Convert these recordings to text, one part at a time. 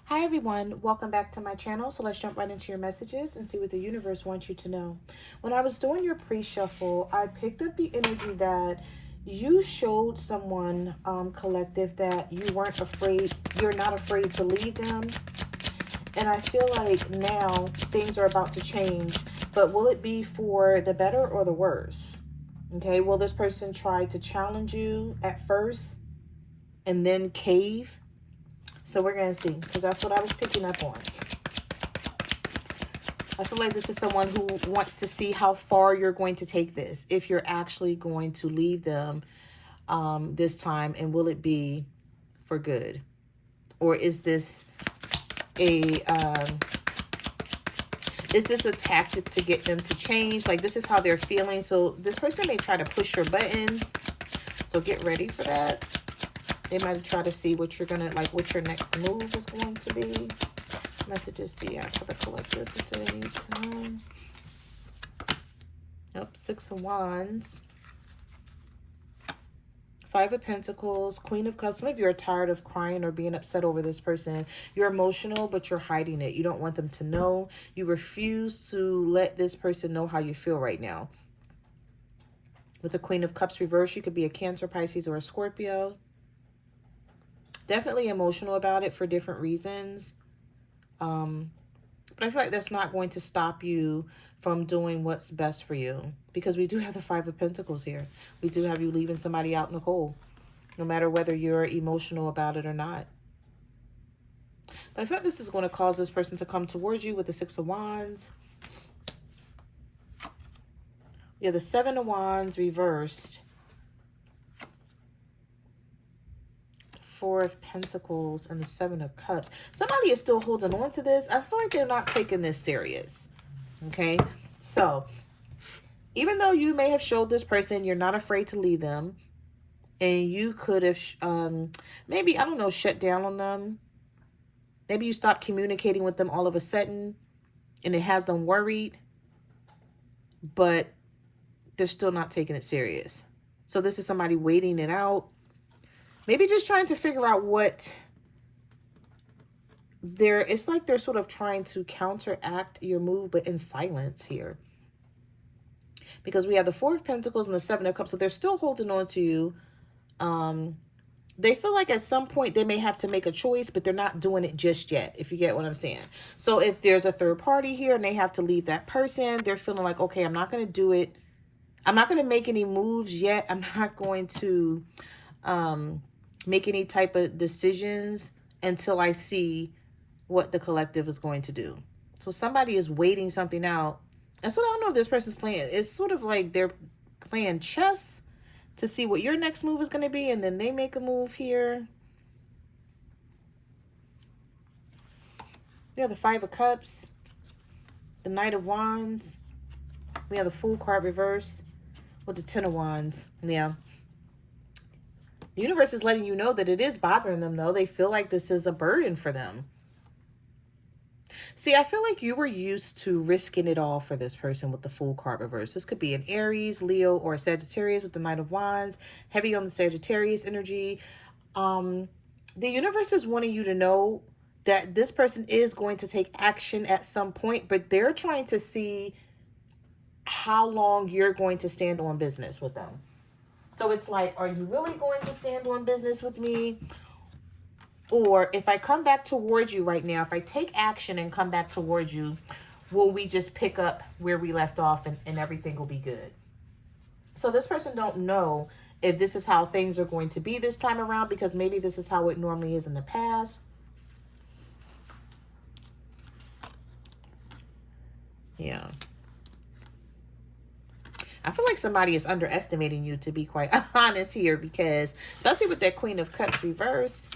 Hi everyone, welcome back to my channel. So let's jump right into your messages and see what the universe wants you to know. When I was doing your pre-shuffle, I picked up the energy that you showed someone, collective, that you weren't afraid, you're not afraid to leave them. And I feel like now things are about to change, but will it be for the better or the worse? Okay, will this person try to challenge you at first and then cave? So we're going to see, because that's what I was picking up on. I feel like this is someone who wants to see how far you're going to take this. If you're actually going to leave them this time, and will it be for good? Or is this a tactic to get them to change? Like, this is how they're feeling. So this person may try to push your buttons. So get ready for that. They might try to see what you're going to, like, what your next move is going to be. Messages to you for the collective for today's time. Yep, 6 of Wands. 5 of Pentacles, Queen of Cups. Some of you are tired of crying or being upset over this person. You're emotional, but you're hiding it. You don't want them to know. You refuse to let this person know how you feel right now. With the Queen of Cups reversed, you could be a Cancer, Pisces, or a Scorpio. Definitely emotional about it for different reasons. But I feel like that's not going to stop you from doing what's best for you. Because we do have the 5 of Pentacles here. We do have you leaving somebody out in the cold. No matter whether you're emotional about it or not. But I feel like this is going to cause this person to come towards you with the 6 of Wands. We have the 7 of Wands reversed. 4 of Pentacles and the 7 of Cups. Somebody is still holding on to this. I feel like they're not taking this serious. Okay, so even though you may have showed this person you're not afraid to leave them, and you could have maybe, I don't know, shut down on them. Maybe you stopped communicating with them all of a sudden and it has them worried, but they're still not taking it serious. So this is somebody waiting it out. Maybe just trying to figure out what it's like they're sort of trying to counteract your move, but in silence here. Because we have the 4 of Pentacles and the 7 of Cups, so they're still holding on to you. They feel like at some point they may have to make a choice, but they're not doing it just yet, if you get what I'm saying. So if there's a third party here and they have to leave that person, they're feeling like, okay, I'm not going to do it. I'm not going to make any moves yet. I'm not going to make any type of decisions until I see what the collective is going to do. So somebody is waiting something out. And so I don't know if this person's playing. It's sort of like they're playing chess to see what your next move is going to be, and then they make a move here. We have the 5 of Cups, the Knight of Wands. We have the Fool card reverse with the 10 of Wands. Yeah. The universe is letting you know that it is bothering them, though. They feel like this is a burden for them. See, I feel like you were used to risking it all for this person with the Fool card reverse. This could be an Aries, Leo, or a Sagittarius with the Knight of Wands. Heavy on the Sagittarius energy. The universe is wanting you to know that this person is going to take action at some point, but they're trying to see how long you're going to stand on business with them. So it's like, are you really going to stand on business with me? Or if I come back towards you right now, if I take action and come back towards you, will we just pick up where we left off and everything will be good? So this person don't know if this is how things are going to be this time around, because maybe this is how it normally is in the past. Yeah. I feel like somebody is underestimating you, to be quite honest here, because especially with that Queen of Cups reverse,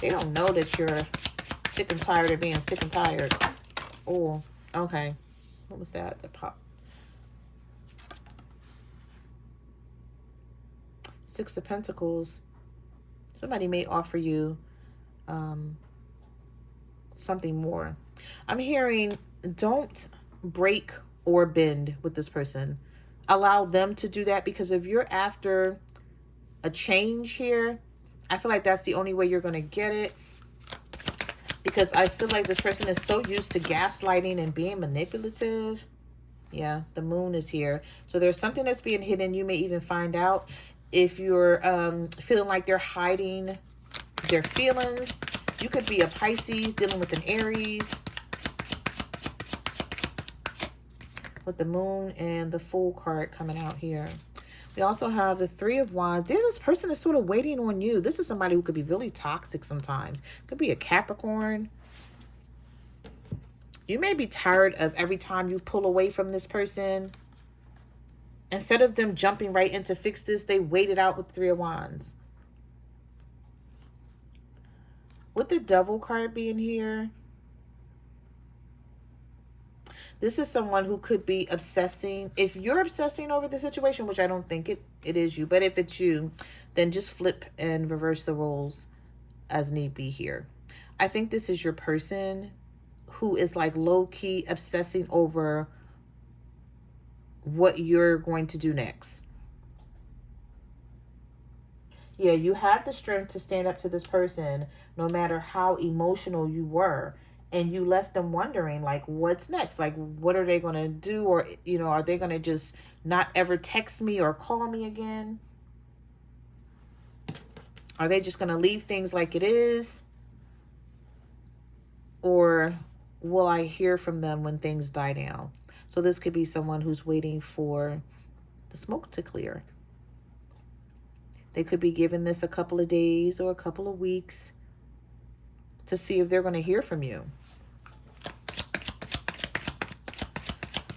they don't know that you're sick and tired of being sick and tired. Oh, okay. What was that? The pop. 6 of Pentacles. Somebody may offer you something more. I'm hearing don't break or bend with this person. Allow them to do that, because if you're after a change here, I feel like that's the only way you're going to get it. Because I feel like this person is so used to gaslighting and being manipulative. Yeah, the moon is here. So there's something that's being hidden. You may even find out if you're feeling like they're hiding their feelings. You could be a Pisces dealing with an Aries. With the moon and the Fool card coming out here. We also have the Three of Wands. This person is sort of waiting on you. This is somebody who could be really toxic sometimes. Could be a Capricorn. You may be tired of every time you pull away from this person. Instead of them jumping right in to fix this, they wait it out with the Three of Wands. With the Devil card being here, this is someone who could be obsessing. If you're obsessing over the situation, which I don't think it is you, but if it's you, then just flip and reverse the roles as need be here. I think this is your person who is like low-key obsessing over what you're going to do next. Yeah, you had the strength to stand up to this person no matter how emotional you were. And you left them wondering, like, what's next? Like, what are they going to do? Or, you know, are they going to just not ever text me or call me again? Are they just going to leave things like it is? Or will I hear from them when things die down? So this could be someone who's waiting for the smoke to clear. They could be given this a couple of days or a couple of weeks to see if they're going to hear from you.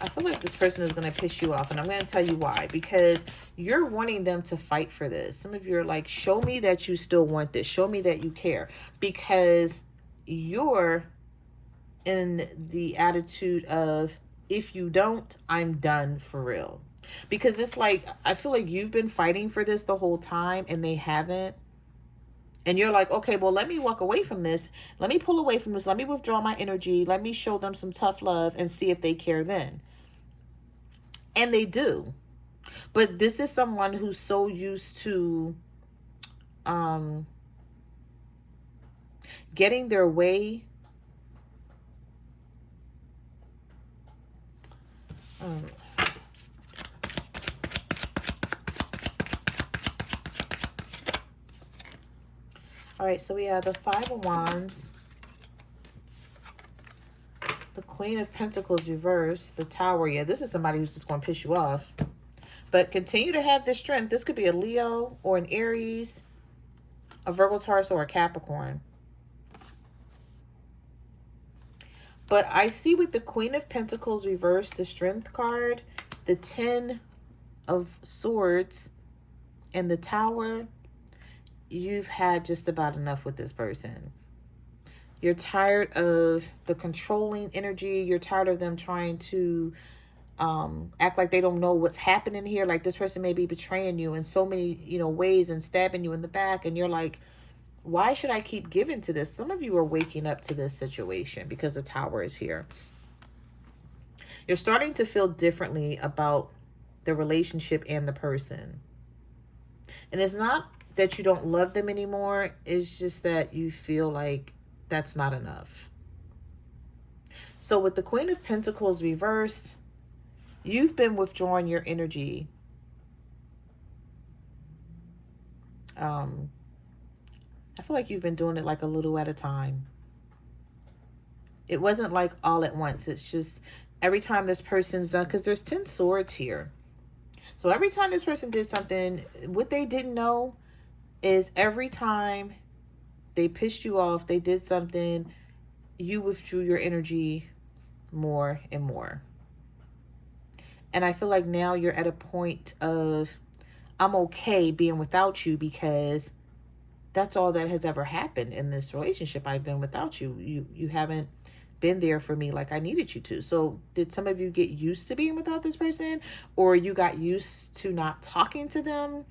I feel like this person is going to piss you off, and I'm going to tell you why. Because you're wanting them to fight for this. Some of you are like, show me that you still want this. Show me that you care. Because you're in the attitude of, if you don't, I'm done for real. Because it's like, I feel like you've been fighting for this the whole time, and they haven't. And you're like, okay, well, let me walk away from this. Let me pull away from this. Let me withdraw my energy. Let me show them some tough love and see if they care then. And they do. But this is someone who's so used to getting their way. All right, so we have the Five of Wands, the Queen of Pentacles reversed, the Tower. Yeah, this is somebody who's just going to piss you off. But continue to have this strength. This could be a Leo or an Aries, a Virgo, Taurus, or a Capricorn. But I see with the Queen of Pentacles reversed, the Strength card, the 10 of Swords, and the Tower, you've had just about enough with this person. You're tired of the controlling energy. You're tired of them trying to act like they don't know what's happening here. Like this person may be betraying you in so many, ways and stabbing you in the back. And you're like, why should I keep giving to this? Some of you are waking up to this situation because the Tower is here. You're starting to feel differently about the relationship and the person. And it's not that you don't love them anymore. It's just that you feel like that's not enough. So with the Queen of Pentacles reversed, you've been withdrawing your energy. I feel like you've been doing it like a little at a time. It wasn't like all at once. It's just every time this person's done, because there's 10 swords here. So every time this person did something, what they didn't know is every time they pissed you off, they did something, you withdrew your energy more and more. And I feel like now you're at a point of, I'm okay being without you because that's all that has ever happened in this relationship. I've been without you. You haven't been there for me like I needed you to. So did some of you get used to being without this person, or you got used to not talking to them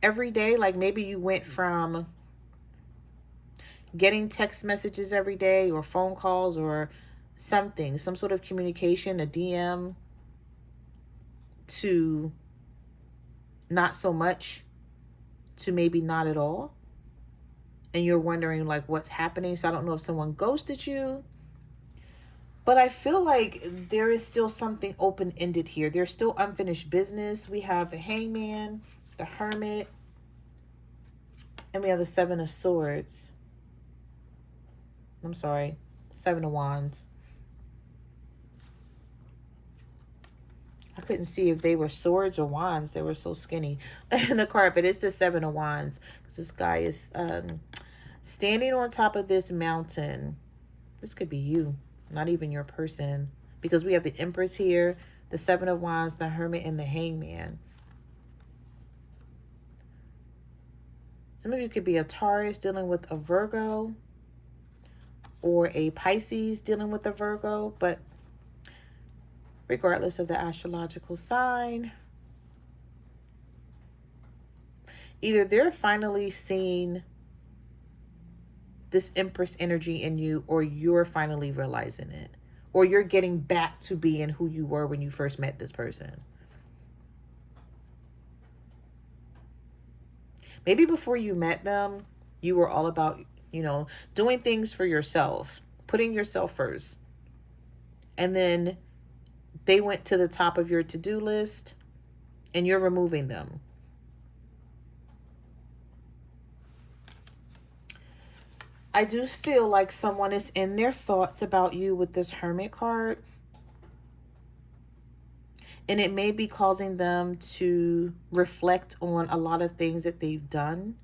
every day? Like maybe you went from getting text messages every day or phone calls or something, some sort of communication, a DM, to not so much, to maybe not at all. and you're wondering like what's happening. So I don't know if someone ghosted you, but I feel like there is still something open-ended here. There's still unfinished business. We have the Hangman, the Hermit, and we have the Seven of Swords. I'm sorry, Seven of Wands. I couldn't see if they were swords or wands. They were so skinny in the card, but it's the Seven of Wands. Because this guy is standing on top of this mountain. This could be you, not even your person. Because we have the Empress here, the Seven of Wands, the Hermit, and the Hangman. Some of you could be a Taurus dealing with a Virgo, or a Pisces dealing with a Virgo, but regardless of the astrological sign, either they're finally seeing this Empress energy in you, or you're finally realizing it, or you're getting back to being who you were when you first met this person. Maybe before you met them, you were all about, you know, doing things for yourself, putting yourself first. And then they went to the top of your to-do list and you're removing them. I do feel like someone is in their thoughts about you with this Hermit card. And it may be causing them to reflect on a lot of things that they've done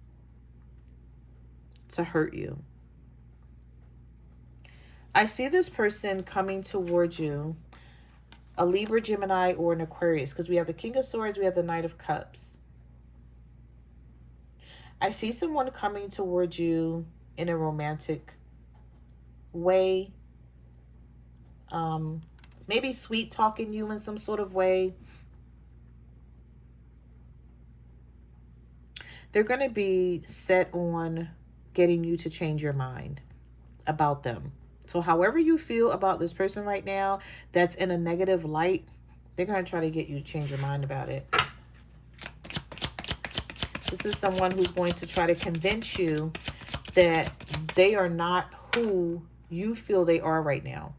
to hurt you. I see this person coming towards you, a Libra, Gemini, or an Aquarius, because we have the King of Swords, we have the Knight of Cups. I see someone coming towards you in a romantic way. Maybe sweet talking you in some sort of way. They're going to be set on getting you to change your mind about them. So however you feel about this person right now that's in a negative light, they're going to try to get you to change your mind about it. This is someone who's going to try to convince you that they are not who you feel they are right now.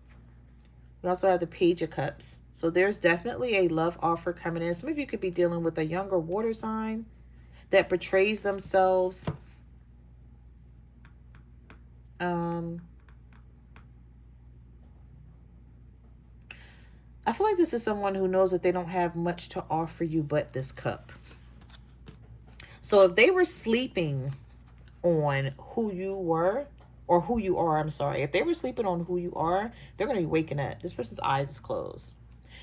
We also have the Page of Cups. So there's definitely a love offer coming in. Some of you could be dealing with a younger water sign that betrays themselves. I feel like this is someone who knows that they don't have much to offer you but this cup. So if they were sleeping on who you were, or who you are, I'm sorry. If they were sleeping on who you are, they're going to be waking up. This person's eyes is closed.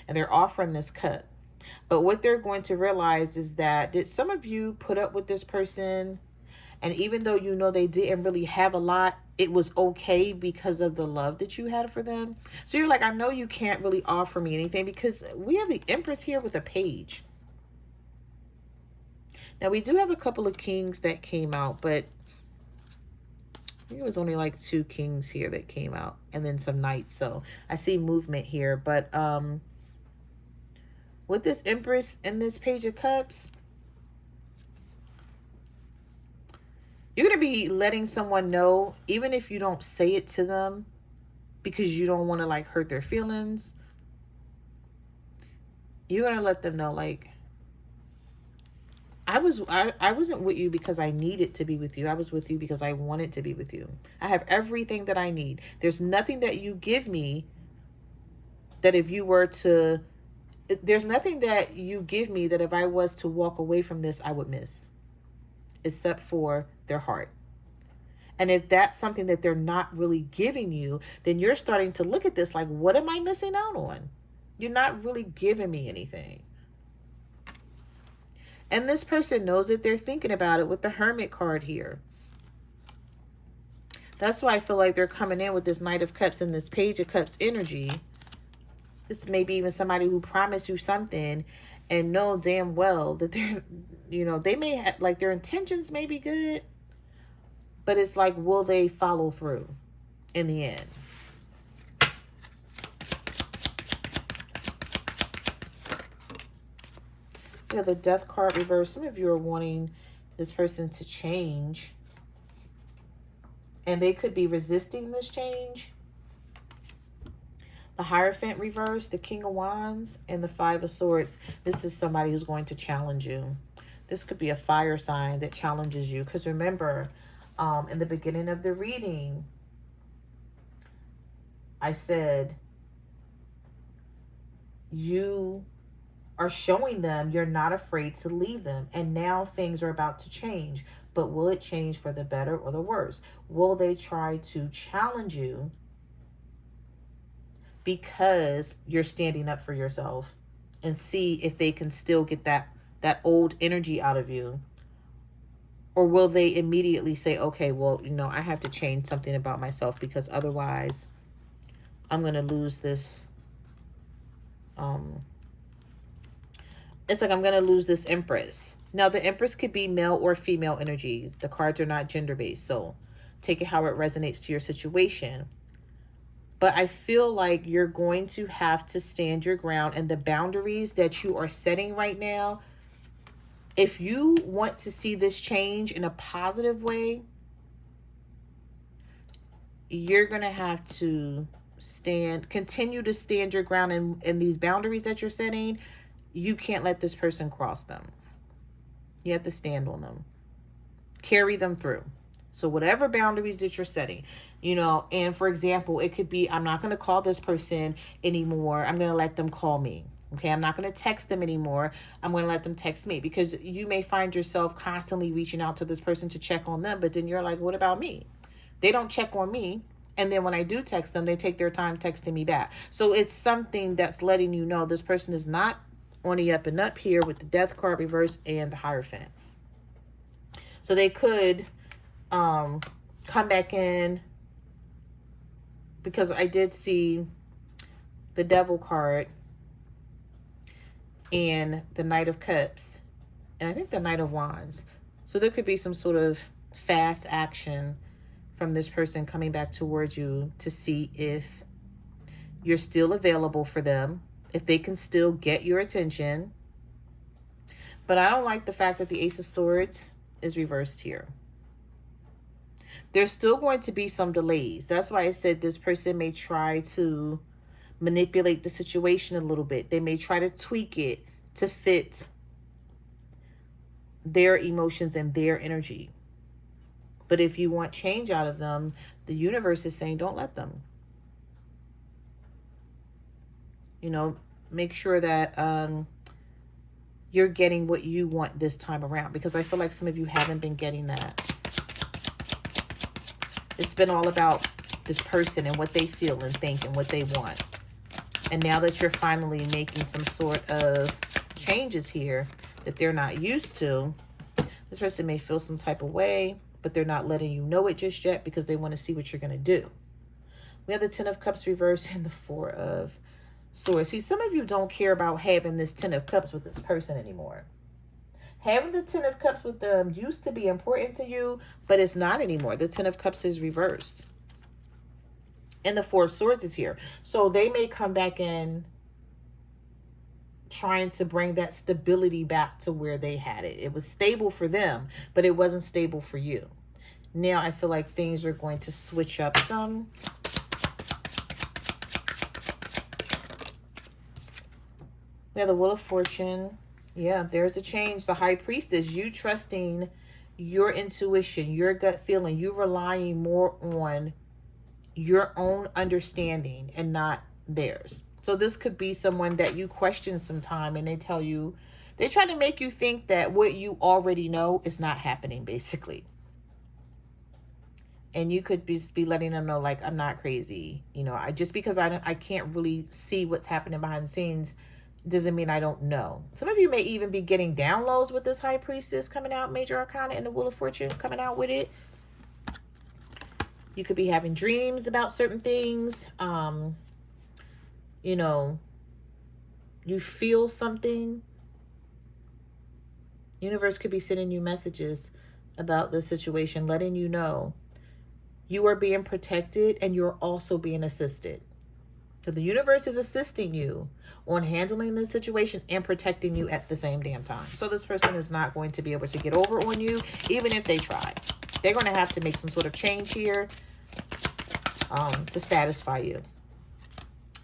And they're offering this cup. But what they're going to realize is that, did some of you put up with this person? And even though you know they didn't really have a lot, it was okay because of the love that you had for them. So you're like, I know you can't really offer me anything, because we have the Empress here with a Page. Now, we do have a couple of Kings that came out, but I think it was only like 2 Kings here that came out, and then some Knights. So I see movement here. But with this Empress and this Page of Cups, you're going to be letting someone know, even if you don't say it to them, because you don't want to like hurt their feelings. You're going to let them know, like, I wasn't with you because I needed to be with you. I was with you because I wanted to be with you. I have everything that I need. There's nothing that you give me that if you were to, there's nothing that you give me that if I was to walk away from this, I would miss, except for their heart. And if that's something that they're not really giving you, then you're starting to look at this like, what am I missing out on? You're not really giving me anything. And this person knows it. They're thinking about it with the Hermit card here. That's why I feel like they're coming in with this Knight of Cups and this Page of Cups energy. This may be even somebody who promised you something and know damn well that they're, you know, they may have, like, their intentions may be good, but it's like, will they follow through in the end? You know, the Death card reversed. Some of you are wanting this person to change. and they could be resisting this change. The Hierophant reverse, the King of Wands, and the Five of Swords. This is somebody who's going to challenge you. This could be a fire sign that challenges you. Because remember, in the beginning of the reading, I said, you are showing them you're not afraid to leave them. And now things are about to change. But will it change for the better or the worse? Will they try to challenge you because you're standing up for yourself, and see if they can still get that old energy out of you? Or will they immediately say, okay, well, you know, I have to change something about myself because otherwise I'm going to lose this. It's like I'm going to lose this Empress. Now, the Empress could be male or female energy. The cards are not gender-based, so take it how it resonates to your situation. But I feel like you're going to have to stand your ground, and the boundaries that you are setting right now, if you want to see this change in a positive way, you're going to have to continue to stand your ground in these boundaries that you're setting. You can't let this person cross them. You have to stand on them. Carry them through. So whatever boundaries that you're setting, you know, and for example, it could be, I'm not going to call this person anymore. I'm going to let them call me. Okay, I'm not going to text them anymore. I'm going to let them text me, because you may find yourself constantly reaching out to this person to check on them. But then you're like, what about me? They don't check on me. And then when I do text them, they take their time texting me back. So it's something that's letting you know this person is not on the up and up here with the Death card reverse and the Hierophant. So they could come back in, because I did see the Devil card and the Knight of Cups, and I think the Knight of Wands. So there could be some sort of fast action from this person coming back towards you to see if you're still available for them, if they can still get your attention. But I don't like the fact that the Ace of Swords is reversed here. There's still going to be some delays. That's why I said this person may try to manipulate the situation a little bit. They may try to tweak it to fit their emotions and their energy. But if you want change out of them, the universe is saying, don't let them. You know, make sure that you're getting what you want this time around, because I feel like some of you haven't been getting that. It's been all about this person and what they feel and think and what they want. And now that you're finally making some sort of changes here that they're not used to, this person may feel some type of way, but they're not letting you know it just yet because they want to see what you're going to do. We have the Ten of Cups reversed and the Four of Swords. See, some of you don't care about having this Ten of Cups with this person anymore. Having the Ten of Cups with them used to be important to you, but it's not anymore. The Ten of Cups is reversed. And the Four of Swords is here. So they may come back in trying to bring that stability back to where they had it. It was stable for them, but it wasn't stable for you. Now I feel like things are going to switch up some. We have the Wheel of Fortune. Yeah, there's a change. The High Priestess, you trusting your intuition, your gut feeling, you relying more on your own understanding and not theirs. So this could be someone that you question sometime and they tell you, they try to make you think that what you already know is not happening, basically. And you could be letting them know, like, I'm not crazy. You know, just because I can't really see what's happening behind the scenes doesn't mean I don't know. Some of you may even be getting downloads with this High Priestess coming out, Major Arcana, and the Wheel of Fortune coming out with it. You could be having dreams about certain things. You know, you feel something. Universe could be sending you messages about the situation, letting you know you are being protected and you're also being assisted. So the universe is assisting you on handling this situation and protecting you at the same damn time. So this person is not going to be able to get over on you, even if they try. They're going to have to make some sort of change here to satisfy you.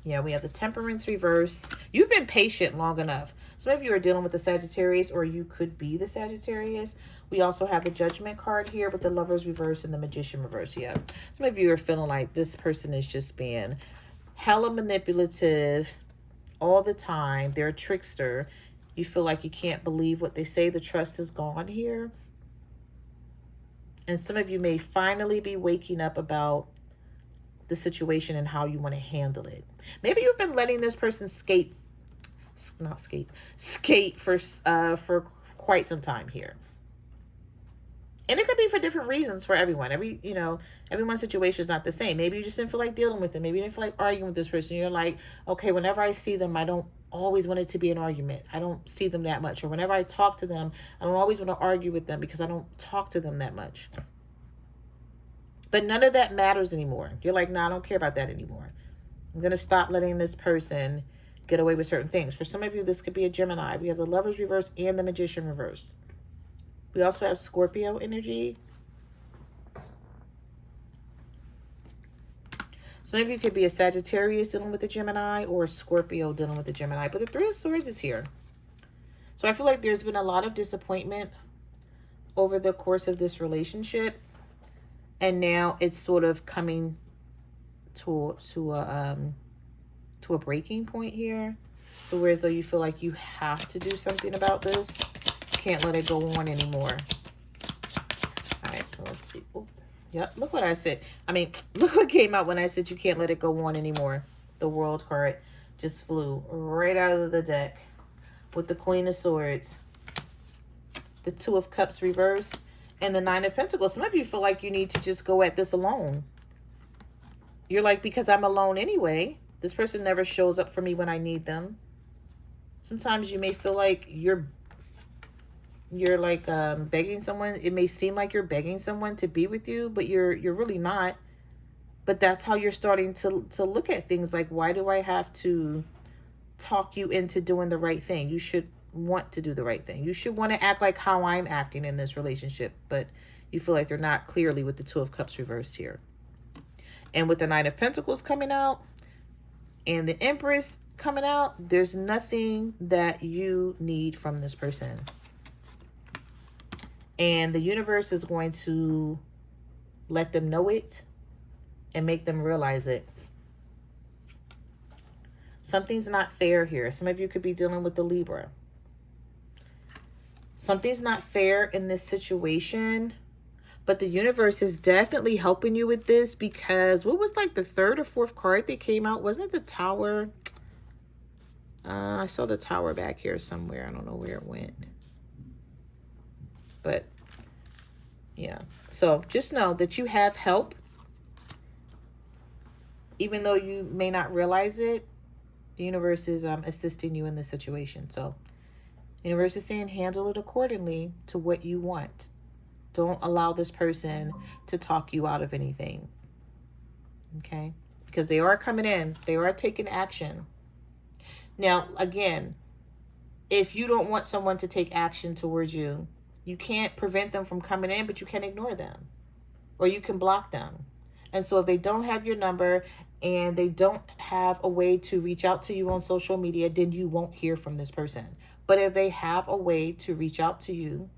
Yeah, we have the Temperance reverse. You've been patient long enough. Some of you are dealing with the Sagittarius, or you could be the Sagittarius. We also have the Judgment card here with the Lovers reverse and the Magician reverse. Yeah, some of you are feeling like this person is just being hella manipulative all the time. They're a trickster. You feel like you can't believe what they say. The trust is gone here. And some of you may finally be waking up about the situation and how you want to handle it. Maybe you've been letting this person skate for quite some time here. And it could be for different reasons for everyone. Everyone's situation is not the same. Maybe you just didn't feel like dealing with it. Maybe you didn't feel like arguing with this person. You're like, okay, whenever I see them, I don't always want it to be an argument. I don't see them that much. Or whenever I talk to them, I don't always want to argue with them because I don't talk to them that much. But none of that matters anymore. You're like, no, I don't care about that anymore. I'm going to stop letting this person get away with certain things. For some of you, this could be a Gemini. We have the Lovers reverse and the Magician reverse. We also have Scorpio energy. Some of you could be a Sagittarius dealing with a Gemini, or a Scorpio dealing with a Gemini. But the Three of Swords is here. So I feel like there's been a lot of disappointment over the course of this relationship. And now it's sort of coming to a breaking point here. So whereas though you feel like you have to do something about this, you can't let it go on anymore. All right, so let's see. Oh, yep, look what I said. I mean, look what came out when I said you can't let it go on anymore. The World card just flew right out of the deck with the Queen of Swords, the Two of Cups reverse, and the Nine of Pentacles. Some of you feel like you need to just go at this alone. You're like, because I'm alone anyway. This person never shows up for me when I need them. Sometimes you may feel like you're like begging someone. It may seem like you're begging someone to be with you, but you're really not. But that's how you're starting to look at things. Like, why do I have to talk you into doing the right thing? You should want to do the right thing. You should want to act like how I'm acting in this relationship, but you feel like they're not, clearly, with the Two of Cups reversed here. And with the Nine of Pentacles coming out and the Empress coming out, there's nothing that you need from this person. And the universe is going to let them know it and make them realize it. Something's not fair here. Some of you could be dealing with the Libra. Something's not fair in this situation, but the universe is definitely helping you with this, because what was like the third or fourth card that came out? Wasn't it the Tower? I saw the Tower back here somewhere. I don't know where it went. But yeah, so just know that you have help. Even though you may not realize it, the universe is assisting you in this situation. So the universe is saying handle it accordingly to what you want. Don't allow this person to talk you out of anything. Okay? Because they are coming in. They are taking action. Now, again, if you don't want someone to take action towards you, you can't prevent them from coming in, but you can ignore them. Or you can block them. And so if they don't have your number and they don't have a way to reach out to you on social media, then you won't hear from this person. But if they have a way to reach out to you,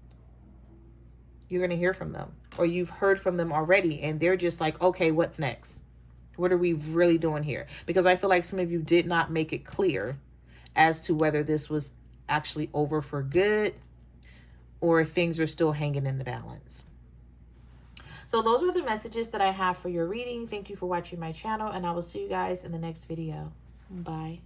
you're going to hear from them. Or you've heard from them already and they're just like, okay, what's next? What are we really doing here? Because I feel like some of you did not make it clear as to whether this was actually over for good or things are still hanging in the balance. So those were the messages that I have for your reading. Thank you for watching my channel, and I will see you guys in the next video. Bye.